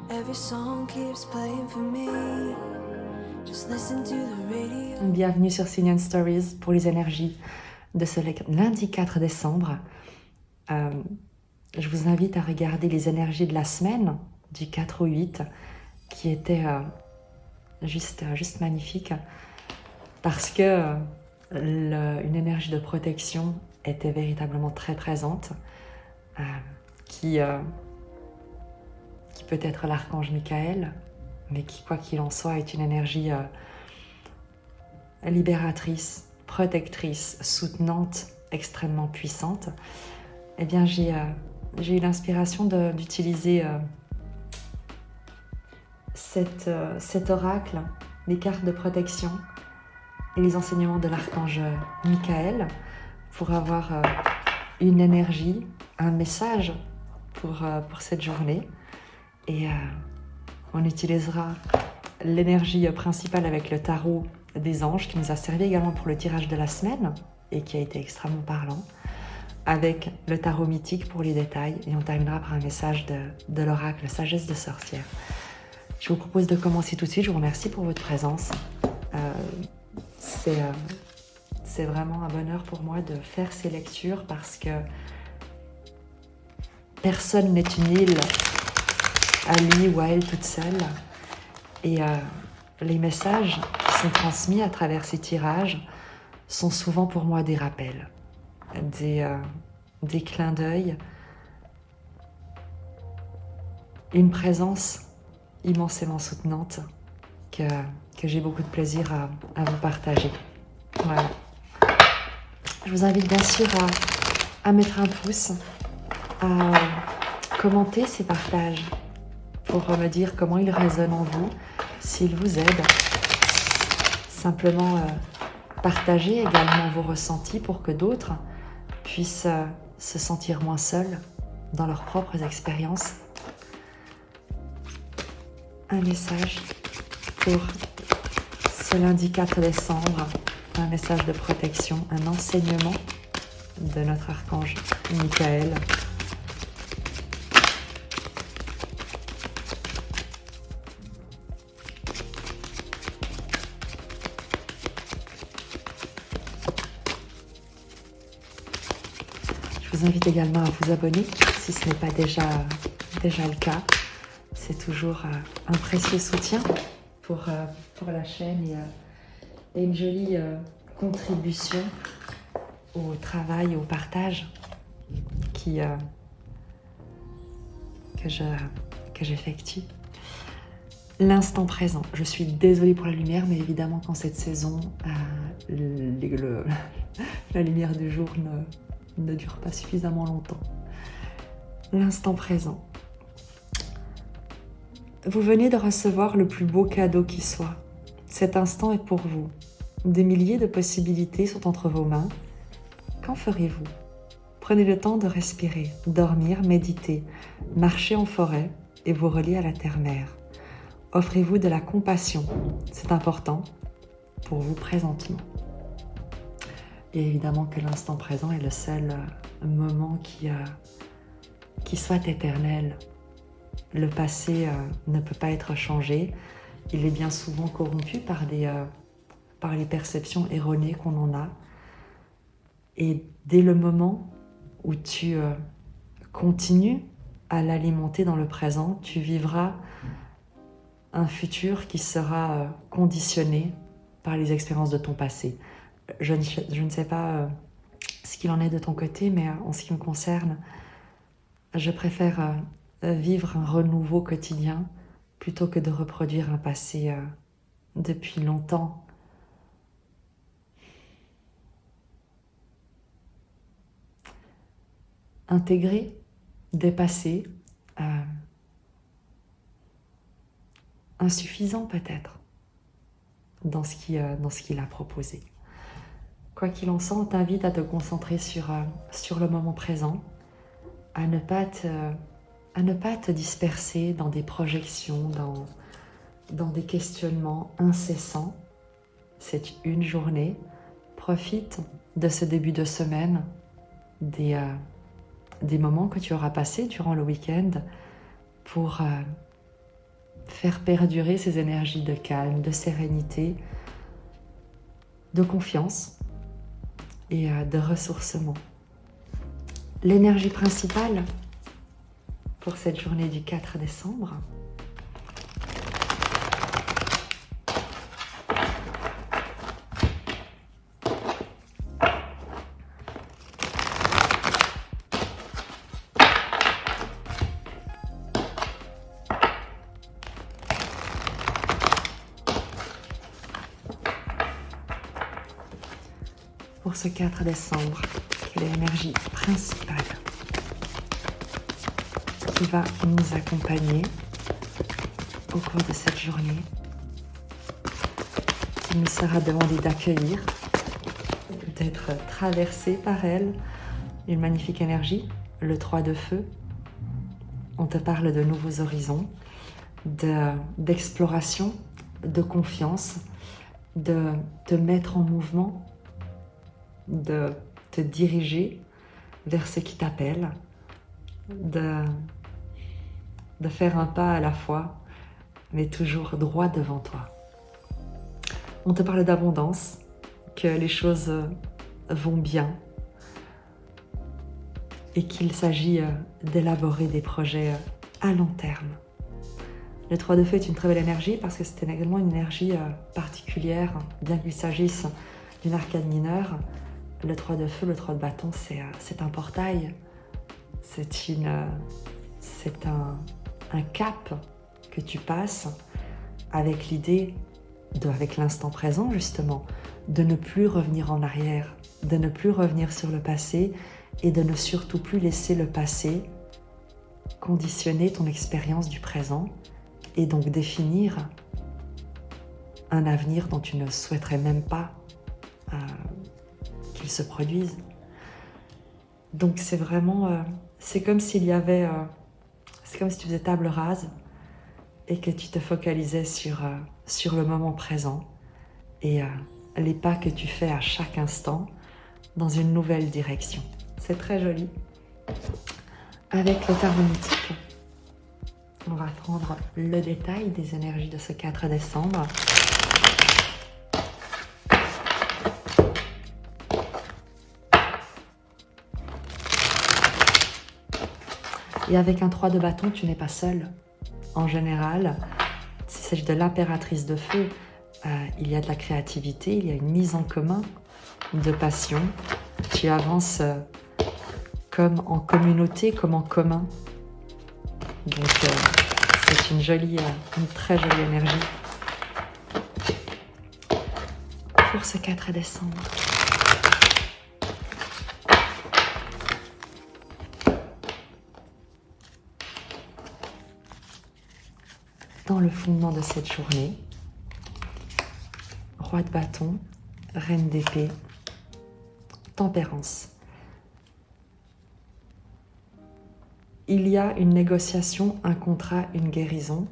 Every song keeps playing for me. Just listen to the radio. Bienvenue sur Signon Stories pour les énergies de ce lundi 4 décembre. Je vous invite à regarder les énergies de la semaine du 4 au 8 qui étaient juste magnifiques parce que une énergie de protection était véritablement très présente qui peut être l'archange Michael, mais qui, quoi qu'il en soit, est une énergie libératrice, protectrice, soutenante, extrêmement puissante. Eh bien, j'ai eu l'inspiration d'utiliser cet oracle, les cartes de protection et les enseignements de l'archange Michael pour avoir une énergie, un message pour cette journée. Et on utilisera l'énergie principale avec le tarot des anges qui nous a servi également pour le tirage de la semaine et qui a été extrêmement parlant, avec le tarot mythique pour les détails, et on terminera par un message de l'oracle sagesse de sorcière. Je vous propose de commencer tout de suite. Je vous remercie pour votre présence. C'est vraiment un bonheur pour moi de faire ces lectures parce que personne n'est une île à lui ou à elle toute seule. Et les messages qui sont transmis à travers ces tirages sont souvent pour moi des rappels, des clins d'œil, une présence immensément soutenante que j'ai beaucoup de plaisir à vous partager. Voilà. Je vous invite bien sûr à mettre un pouce, à commenter ces partages pour me dire comment ils résonnent en vous, s'ils vous aident. Simplement partager également vos ressentis pour que d'autres puissent se sentir moins seuls dans leurs propres expériences. Un message pour ce lundi 4 décembre, un message de protection, un enseignement de notre archange Michael. Je vous invite également à vous abonner si ce n'est pas déjà le cas. C'est toujours un précieux soutien pour la chaîne et une jolie contribution au travail et au partage que j'effectue. L'instant présent. Je suis désolée pour la lumière, mais évidemment qu'en cette saison, la lumière du jour ne dure pas suffisamment longtemps. L'instant présent. Vous venez de recevoir le plus beau cadeau qui soit. Cet instant est pour vous. Des milliers de possibilités sont entre vos mains. Qu'en ferez-vous ? Prenez le temps de respirer, dormir, méditer, marcher en forêt et vous relier à la terre-mère. Offrez-vous de la compassion. C'est important pour vous présentement. Et évidemment que l'instant présent est le seul moment qui soit éternel. Le passé ne peut pas être changé. Il est bien souvent corrompu par les perceptions erronées qu'on en a. Et dès le moment où tu continues à l'alimenter dans le présent, tu vivras un futur qui sera conditionné par les expériences de ton passé. Je ne sais pas ce qu'il en est de ton côté, mais en ce qui me concerne, je préfère vivre un renouveau quotidien plutôt que de reproduire un passé depuis longtemps. Intégrer, dépasser, insuffisant peut-être dans ce qu'il a proposé. Quoi qu'il en soit, on t'invite à te concentrer sur le moment présent, à ne pas te disperser dans des projections, dans des questionnements incessants. C'est une journée. Profite de ce début de semaine, des moments que tu auras passés durant le week-end pour faire perdurer ces énergies de calme, de sérénité, de confiance et de ressourcement. L'énergie principale pour cette journée du 4 décembre, pour ce 4 décembre, quelle est l'énergie principale qui va nous accompagner au cours de cette journée, qui nous sera demandé d'accueillir, d'être traversé par elle, une magnifique énergie, le 3 de feu. On te parle de nouveaux horizons, d'exploration, de confiance, de te mettre en mouvement, de te diriger vers ce qui t'appelle, de faire un pas à la fois, mais toujours droit devant toi. On te parle d'abondance, que les choses vont bien et qu'il s'agit d'élaborer des projets à long terme. Le 3 de feu est une très belle énergie parce que c'est également une énergie particulière, bien qu'il s'agisse d'une arcade mineure. Le 3 de feu, le 3 de bâton, c'est un portail, c'est un cap que tu passes avec l'idée, avec l'instant présent justement, de ne plus revenir en arrière, de ne plus revenir sur le passé et de ne surtout plus laisser le passé conditionner ton expérience du présent et donc définir un avenir dont tu ne souhaiterais même pas qu'il se produise. Donc c'est vraiment, c'est comme s'il y avait, c'est comme si tu faisais table rase et que tu te focalisais sur le moment présent et les pas que tu fais à chaque instant dans une nouvelle direction. C'est très joli. Avec le tarot mythique, on va prendre le détail des énergies de ce 4 décembre. Et avec un 3 de bâton, tu n'es pas seul. En général, s'il s'agit de l'impératrice de feu, il y a de la créativité, il y a une mise en commun de passion. Tu avances comme en communauté, comme en commun. Donc c'est une très jolie énergie pour ce 4 décembre. Dans le fondement de cette journée, roi de bâton, reine d'épée, tempérance. Il y a une négociation, un contrat, une guérison.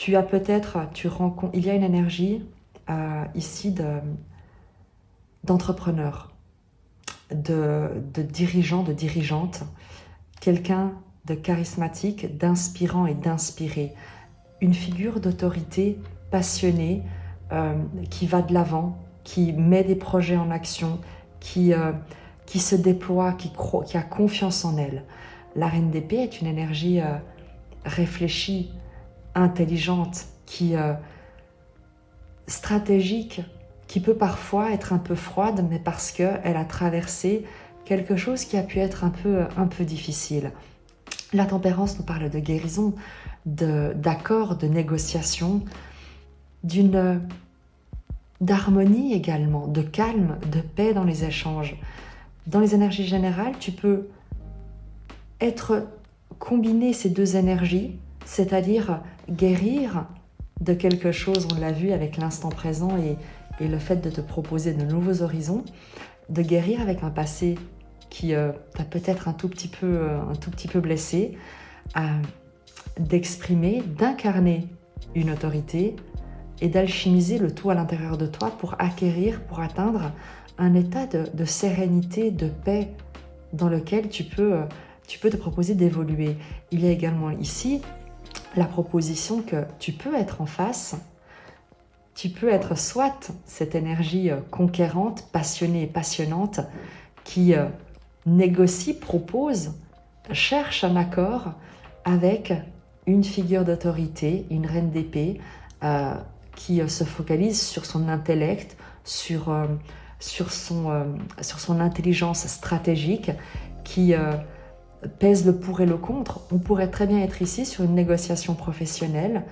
Il y a une énergie ici d'entrepreneur, de dirigeant, de dirigeante, quelqu'un de charismatique, d'inspirant et d'inspiré. Une figure d'autorité passionnée qui va de l'avant, qui met des projets en action, qui se déploie, qui a confiance en elle. La reine d'épée est une énergie réfléchie, intelligente, stratégique, qui peut parfois être un peu froide, mais parce qu'elle a traversé quelque chose qui a pu être un peu difficile. La tempérance nous parle de guérison, d'accord, de négociation, d'harmonie également, de calme, de paix dans les échanges. Dans les énergies générales, tu peux combiner ces deux énergies, c'est-à-dire guérir de quelque chose, on l'a vu avec l'instant présent et le fait de te proposer de nouveaux horizons, de guérir avec un passé qui t'a peut-être un tout petit peu blessé, d'exprimer, d'incarner une autorité et d'alchimiser le tout à l'intérieur de toi pour atteindre un état de sérénité, de paix dans lequel tu peux te proposer d'évoluer. Il y a également ici la proposition que tu peux être en face, tu peux être soit cette énergie conquérante, passionnée et passionnante qui négocie, propose, cherche un accord avec une figure d'autorité, une reine d'épée qui se focalise sur son intellect, sur son intelligence stratégique, qui pèse le pour et le contre. On pourrait très bien être ici sur une négociation professionnelle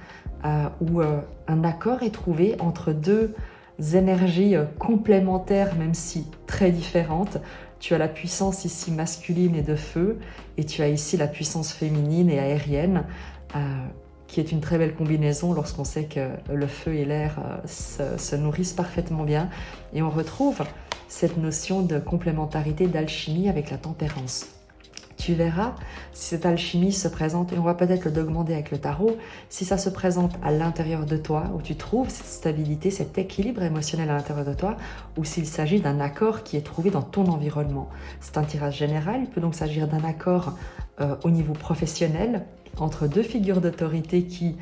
où un accord est trouvé entre deux énergies complémentaires, même si très différentes. Tu as la puissance ici masculine et de feu, et tu as ici la puissance féminine et aérienne, qui est une très belle combinaison lorsqu'on sait que le feu et l'air se nourrissent parfaitement bien. Et on retrouve cette notion de complémentarité, d'alchimie avec la tempérance. Tu verras si cette alchimie se présente, et on va peut-être le demander avec le tarot, si ça se présente à l'intérieur de toi, où tu trouves cette stabilité, cet équilibre émotionnel à l'intérieur de toi, ou s'il s'agit d'un accord qui est trouvé dans ton environnement. C'est un tirage général, il peut donc s'agir d'un accord au niveau professionnel, entre deux figures d'autorité qui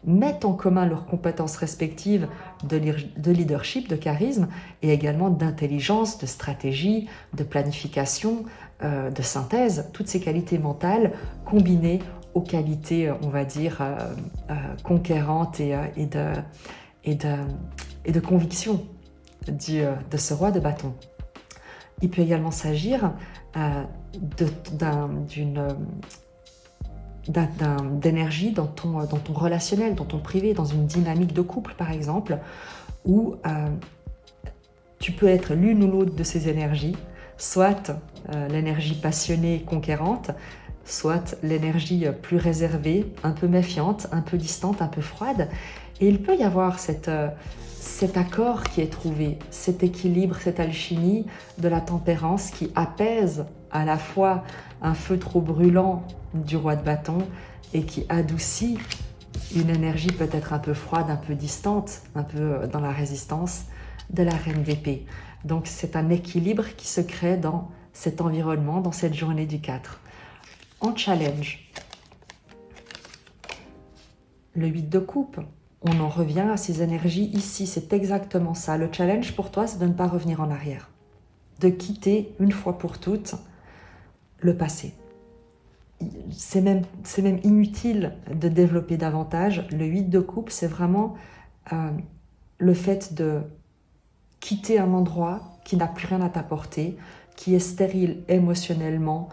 mettent en commun leurs compétences respectives de leadership, de charisme, et également d'intelligence, de stratégie, de planification, de synthèse, toutes ces qualités mentales combinées aux qualités, on va dire, conquérantes et de conviction de ce roi de bâton. Il peut également s'agir d'énergie dans ton relationnel, dans ton privé, dans une dynamique de couple par exemple, où tu peux être l'une ou l'autre de ces énergies, soit l'énergie passionnée, conquérante, soit l'énergie plus réservée, un peu méfiante, un peu distante, un peu froide. Et il peut y avoir cet accord qui est trouvé, cet équilibre, cette alchimie de la tempérance qui apaise à la fois un feu trop brûlant du roi de bâton et qui adoucit une énergie peut-être un peu froide, un peu distante, un peu dans la résistance de la reine d'épée. Donc c'est un équilibre qui se crée dans cet environnement, dans cette journée du 4. En challenge, le 8 de coupe, on en revient à ces énergies ici, c'est exactement ça. Le challenge pour toi, c'est de ne pas revenir en arrière, de quitter une fois pour toutes le passé. C'est même inutile de développer davantage. Le 8 de coupe, c'est vraiment le fait de quitter un endroit qui n'a plus rien à t'apporter, qui est stérile émotionnellement,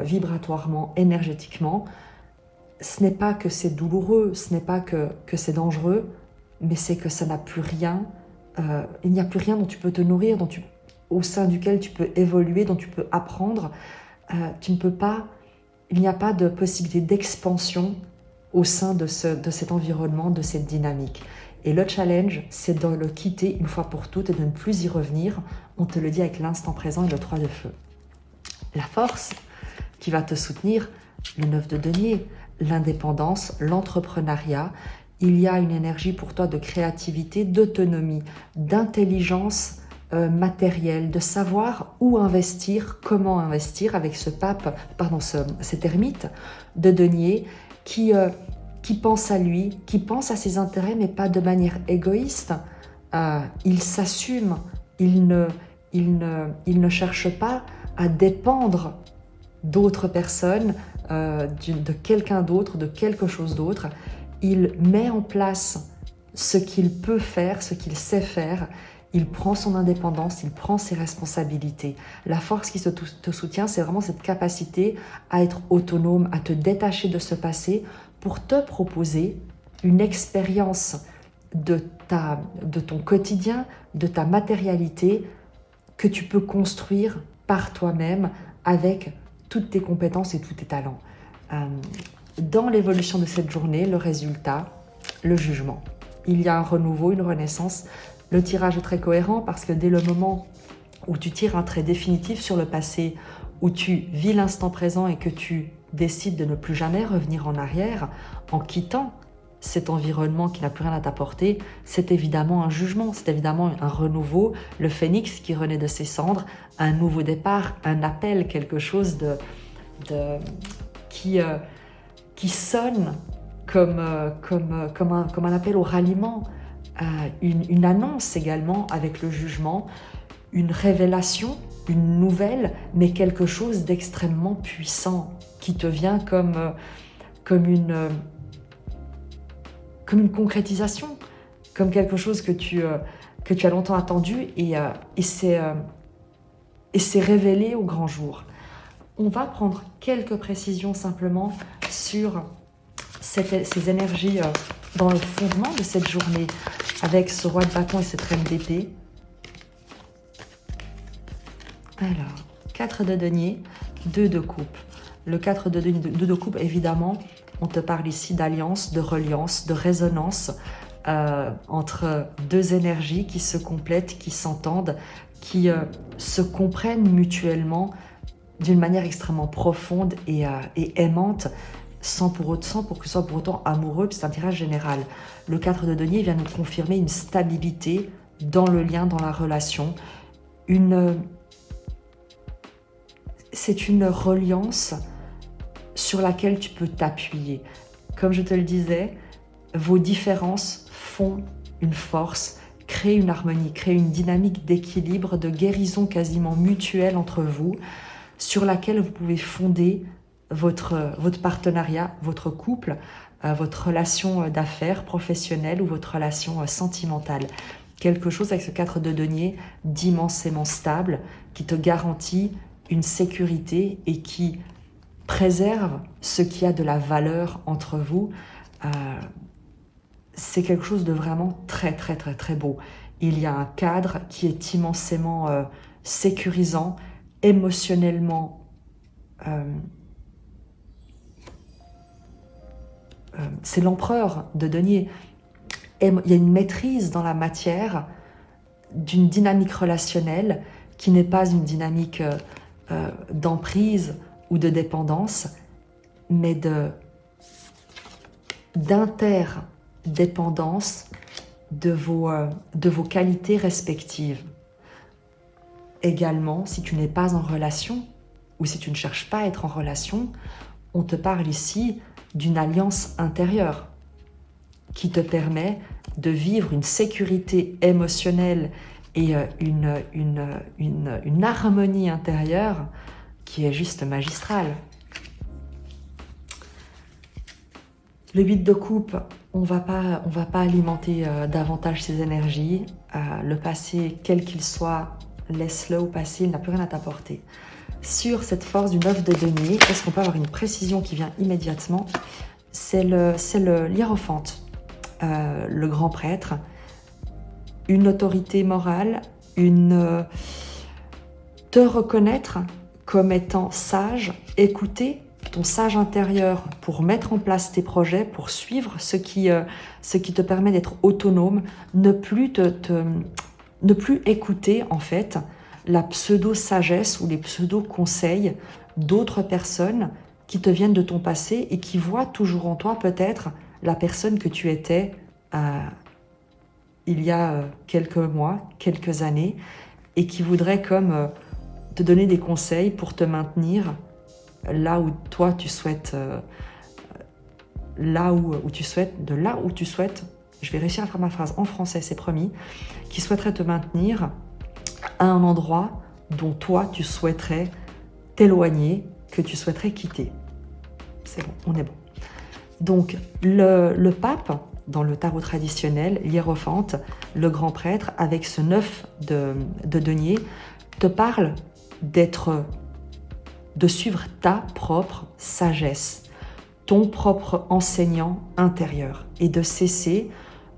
vibratoirement, énergétiquement. Ce n'est pas que c'est douloureux, ce n'est pas que c'est dangereux, mais c'est que ça n'a plus rien. Il n'y a plus rien dont tu peux te nourrir, au sein duquel tu peux évoluer, dont tu peux apprendre. Il n'y a pas de possibilité d'expansion au sein de cet environnement, de cette dynamique. Et le challenge, c'est de le quitter une fois pour toutes et de ne plus y revenir. On te le dit avec l'instant présent et le 3 de feu. La force qui va te soutenir, le 9 de denier, l'indépendance, l'entrepreneuriat. Il y a une énergie pour toi de créativité, d'autonomie, d'intelligence matérielle, de savoir où investir, comment investir avec cet ermite de denier qui pense à lui, qui pense à ses intérêts, mais pas de manière égoïste. Il s'assume, il ne cherche pas à dépendre d'autres personnes, de quelqu'un d'autre, de quelque chose d'autre. Il met en place ce qu'il peut faire, ce qu'il sait faire. Il prend son indépendance, il prend ses responsabilités. La force qui te soutient, c'est vraiment cette capacité à être autonome, à te détacher de ce passé pour te proposer une expérience de ton quotidien, de ta matérialité que tu peux construire par toi-même avec toutes tes compétences et tous tes talents. Dans l'évolution de cette journée, le résultat, le jugement. Il y a un renouveau, une renaissance. Le tirage est très cohérent parce que dès le moment où tu tires un trait définitif sur le passé, où tu vis l'instant présent et que tu décides de ne plus jamais revenir en arrière, en quittant cet environnement qui n'a plus rien à t'apporter, c'est évidemment un jugement, c'est évidemment un renouveau, le phénix qui renaît de ses cendres, un nouveau départ, un appel, quelque chose qui sonne comme un appel au ralliement, une annonce également avec le jugement, une révélation, une nouvelle, mais quelque chose d'extrêmement puissant qui te vient comme une concrétisation, comme quelque chose que tu as longtemps attendu et c'est révélé au grand jour. On va prendre quelques précisions simplement sur ces énergies dans le fondement de cette journée avec ce roi de bâton et cette reine d'épée. Alors, 4 de denier, 2 de coupe. Le 4 de denier, 2 de coupe, évidemment, on te parle ici d'alliance, de reliance, de résonance entre deux énergies qui se complètent, qui s'entendent, qui se comprennent mutuellement d'une manière extrêmement profonde et aimante, sans pour que ce soit pour autant amoureux, c'est un tirage général. Le 4 de denier vient nous confirmer une stabilité dans le lien, dans la relation. C'est une reliance sur laquelle tu peux t'appuyer. Comme je te le disais, vos différences font une force, créent une harmonie, créent une dynamique d'équilibre, de guérison quasiment mutuelle entre vous, sur laquelle vous pouvez fonder votre partenariat, votre couple, votre relation d'affaires professionnelle ou votre relation sentimentale. Quelque chose avec ce 4 de denier d'immensément stable, qui te garantit une sécurité et qui préserve ce qui a de la valeur entre vous. C'est quelque chose de vraiment très très très très beau. Il y a un cadre qui est immensément sécurisant, émotionnellement c'est l'empereur de denier. Il y a une maîtrise dans la matière d'une dynamique relationnelle qui n'est pas une dynamique d'emprise ou de dépendance, mais d'interdépendance de vos qualités respectives. Également, si tu n'es pas en relation, ou si tu ne cherches pas à être en relation, on te parle ici d'une alliance intérieure qui te permet de vivre une sécurité émotionnelle et une harmonie intérieure qui est juste magistrale. Le 8 de coupe, on va pas alimenter davantage ces énergies. Le passé, quel qu'il soit, laisse-le au passé, il n'a plus rien à t'apporter. Sur cette force du 9 de denier, est-ce qu'on peut avoir une précision qui vient immédiatement? C'est l'hiérophante, le grand prêtre, une autorité morale, te reconnaître comme étant sage, écouter ton sage intérieur pour mettre en place tes projets, pour suivre ce qui te permet d'être autonome, ne plus écouter en fait la pseudo-sagesse ou les pseudo-conseils d'autres personnes qui te viennent de ton passé et qui voient toujours en toi peut-être la personne que tu étais il y a quelques mois, quelques années, et qui voudraient comme te donner des conseils pour te maintenir là où toi tu souhaites, je vais réussir à faire ma phrase en français, c'est promis, qui souhaiterait te maintenir à un endroit dont toi tu souhaiterais t'éloigner, que tu souhaiterais quitter. C'est bon, on est bon. Donc le pape, dans le tarot traditionnel, l'hiérophante, le grand prêtre, avec ce 9 de denier, te parle de suivre ta propre sagesse, ton propre enseignant intérieur, et de cesser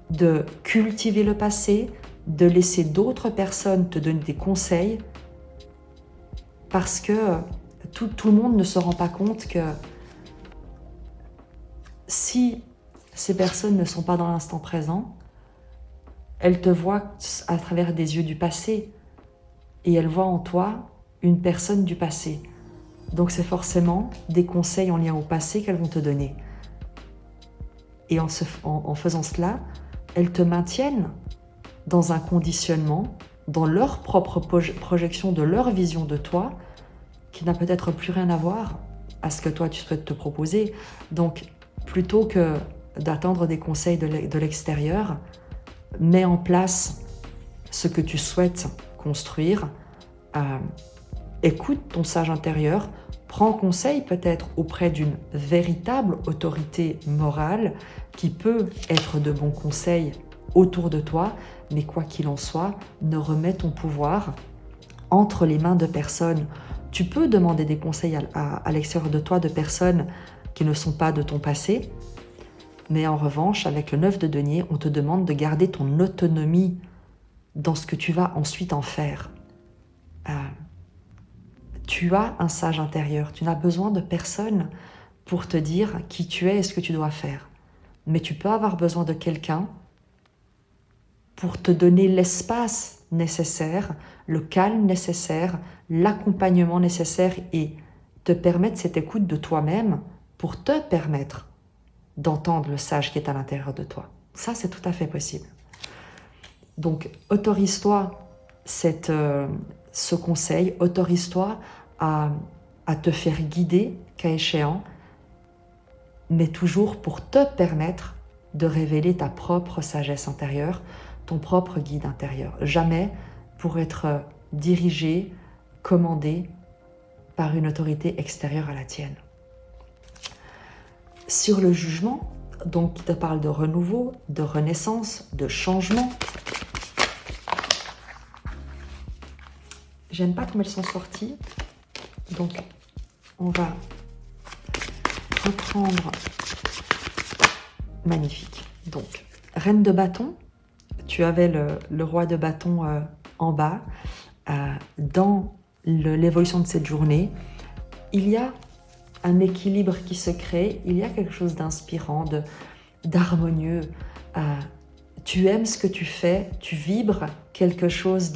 de cultiver le passé, de laisser d'autres personnes te donner des conseils, parce que tout le monde ne se rend pas compte que si ces personnes ne sont pas dans l'instant présent, elles te voient à travers des yeux du passé et elles voient en toi une personne du passé. Donc c'est forcément des conseils en lien au passé qu'elles vont te donner. Et en faisant cela, elles te maintiennent dans un conditionnement, dans leur propre projection de leur vision de toi, qui n'a peut-être plus rien à voir à ce que toi tu souhaites te proposer. Donc plutôt que d'attendre des conseils de l'extérieur. Mets en place ce que tu souhaites construire. Écoute ton sage intérieur. Prends conseil peut-être auprès d'une véritable autorité morale qui peut être de bons conseils autour de toi, mais quoi qu'il en soit, ne remets ton pouvoir entre les mains de personnes. Tu peux demander des conseils à l'extérieur de toi de personnes qui ne sont pas de ton passé, mais en revanche, avec le 9 de denier, on te demande de garder ton autonomie dans ce que tu vas ensuite en faire. Tu as un sage intérieur, tu n'as besoin de personne pour te dire qui tu es et ce que tu dois faire. Mais tu peux avoir besoin de quelqu'un pour te donner l'espace nécessaire, le calme nécessaire, l'accompagnement nécessaire et te permettre cette écoute de toi-même pour te permettre d'entendre le sage qui est à l'intérieur de toi. Ça, c'est tout à fait possible. Donc, autorise-toi ce conseil, autorise-toi à te faire guider, cas échéant, mais toujours pour te permettre de révéler ta propre sagesse intérieure, ton propre guide intérieur. Jamais pour être dirigé, commandé par une autorité extérieure à la tienne. Sur le jugement, donc qui te parle de renouveau, de renaissance, de changement. J'aime pas comme elles sont sorties, donc on va reprendre. Magnifique. Donc, reine de bâton, tu avais le roi de bâton en bas. Dans l'évolution de cette journée, il y a un équilibre qui se crée, il y a quelque chose d'inspirant, d'harmonieux. Tu aimes ce que tu fais, tu vibres quelque chose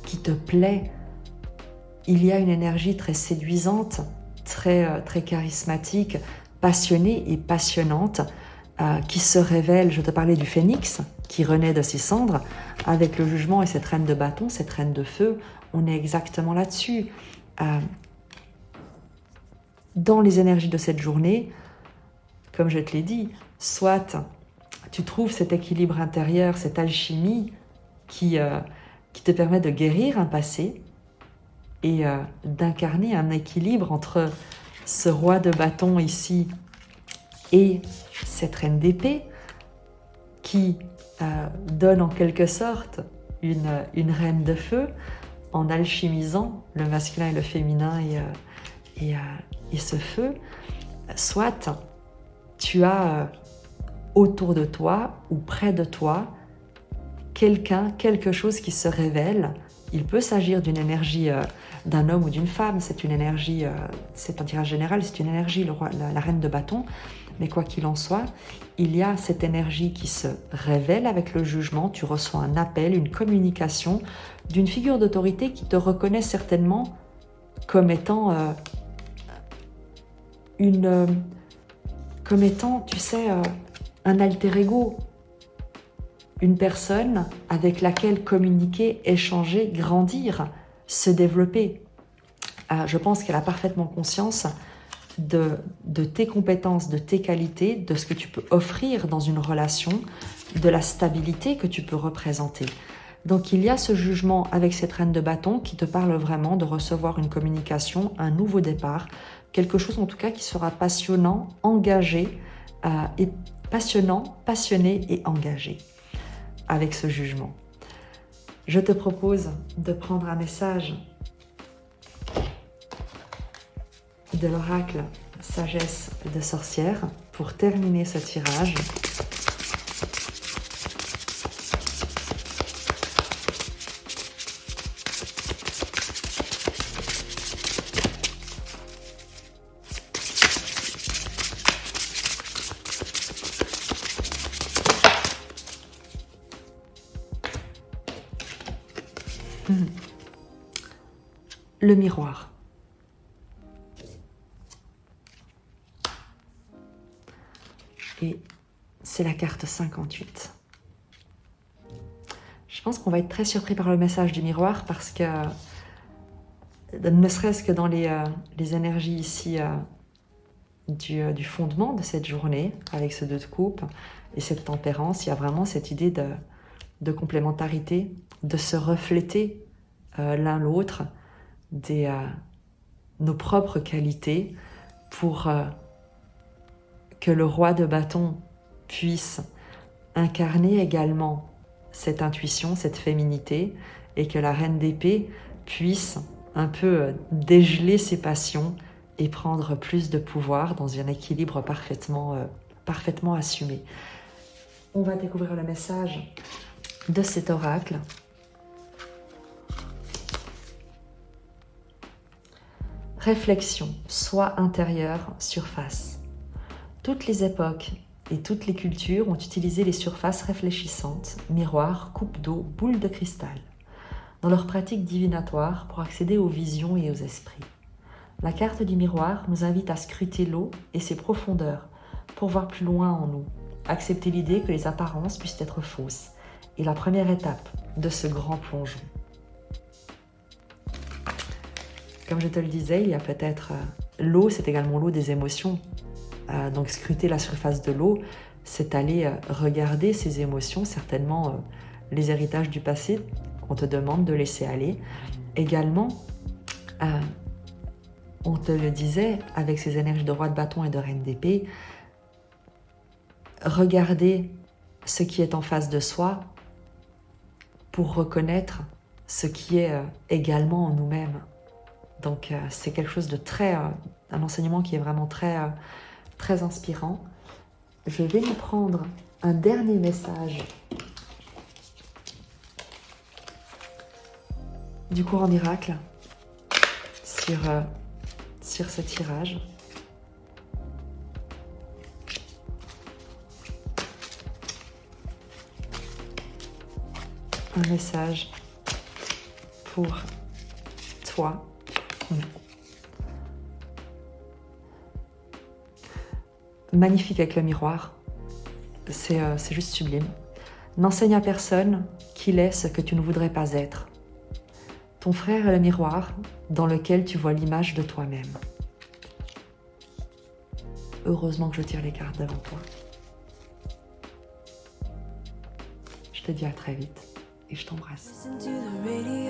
qui te plaît. Il y a une énergie très séduisante, très charismatique, passionnée et passionnante qui se révèle. Je te parlais du phénix qui renaît de ses cendres. Avec le jugement et cette reine de bâton, cette reine de feu, on est exactement là-dessus. Dans les énergies de cette journée, comme je te l'ai dit, soit tu trouves cet équilibre intérieur, cette alchimie qui te permet de guérir un passé et d'incarner un équilibre entre ce roi de bâton ici et cette reine d'épée qui donne en quelque sorte une reine de feu en alchimisant le masculin et le féminin et ce feu. Soit tu as autour de toi ou près de toi quelque chose qui se révèle. Il peut s'agir d'une énergie d'un homme ou d'une femme, c'est une énergie, c'est un tirage général, c'est une énergie, la reine de bâton, mais quoi qu'il en soit, il y a cette énergie qui se révèle avec le jugement, tu reçois un appel, une communication d'une figure d'autorité qui te reconnaît certainement comme étant tu sais, un alter ego, une personne avec laquelle communiquer, échanger, grandir, se développer. Je pense qu'elle a parfaitement conscience de tes compétences, de tes qualités, de ce que tu peux offrir dans une relation, de la stabilité que tu peux représenter. Donc il y a ce jugement avec cette reine de bâton qui te parle vraiment de recevoir une communication, un nouveau départ, quelque chose en tout cas qui sera passionnant, engagé, et passionné et engagé avec ce jugement. Je te propose de prendre un message de l'oracle Sagesse de sorcière pour terminer ce tirage. Le miroir. Et c'est la carte 58. Je pense qu'on va être très surpris par le message du miroir parce que, ne serait-ce que dans les énergies ici du fondement de cette journée avec ce 2 de coupe et cette tempérance. Il y a vraiment cette idée de complémentarité, de se refléter l'un l'autre, nos propres qualités pour que le roi de bâton puisse incarner également cette intuition, cette féminité, et que la reine d'épée puisse un peu dégeler ses passions et prendre plus de pouvoir dans un équilibre parfaitement assumé. On va découvrir le message de cet oracle. Réflexion, soi intérieur, surface. Toutes les époques et toutes les cultures ont utilisé les surfaces réfléchissantes, miroirs, coupes d'eau, boules de cristal, dans leur pratique divinatoire pour accéder aux visions et aux esprits. La carte du miroir nous invite à scruter l'eau et ses profondeurs pour voir plus loin en nous, accepter l'idée que les apparences puissent être fausses, et la première étape de ce grand plongeon. Comme je te le disais, il y a peut-être l'eau, c'est également l'eau des émotions. Donc scruter la surface de l'eau, c'est aller regarder ces émotions, certainement les héritages du passé qu'on te demande de laisser aller. Également, on te le disait, avec ces énergies de roi de bâton et de reine d'épée, regarder ce qui est en face de soi pour reconnaître ce qui est également en nous-mêmes. Donc c'est quelque chose de un enseignement qui est vraiment très inspirant. Je vais lui prendre un dernier message du courant miracle sur ce tirage. Un message pour toi. Magnifique avec le miroir, c'est juste sublime. N'enseigne à personne qu'il est ce que tu ne voudrais pas être. Ton frère est le miroir dans lequel tu vois l'image de toi-même. Heureusement que je tire les cartes devant toi. Je te dis à très vite et je t'embrasse. Listen to the radio.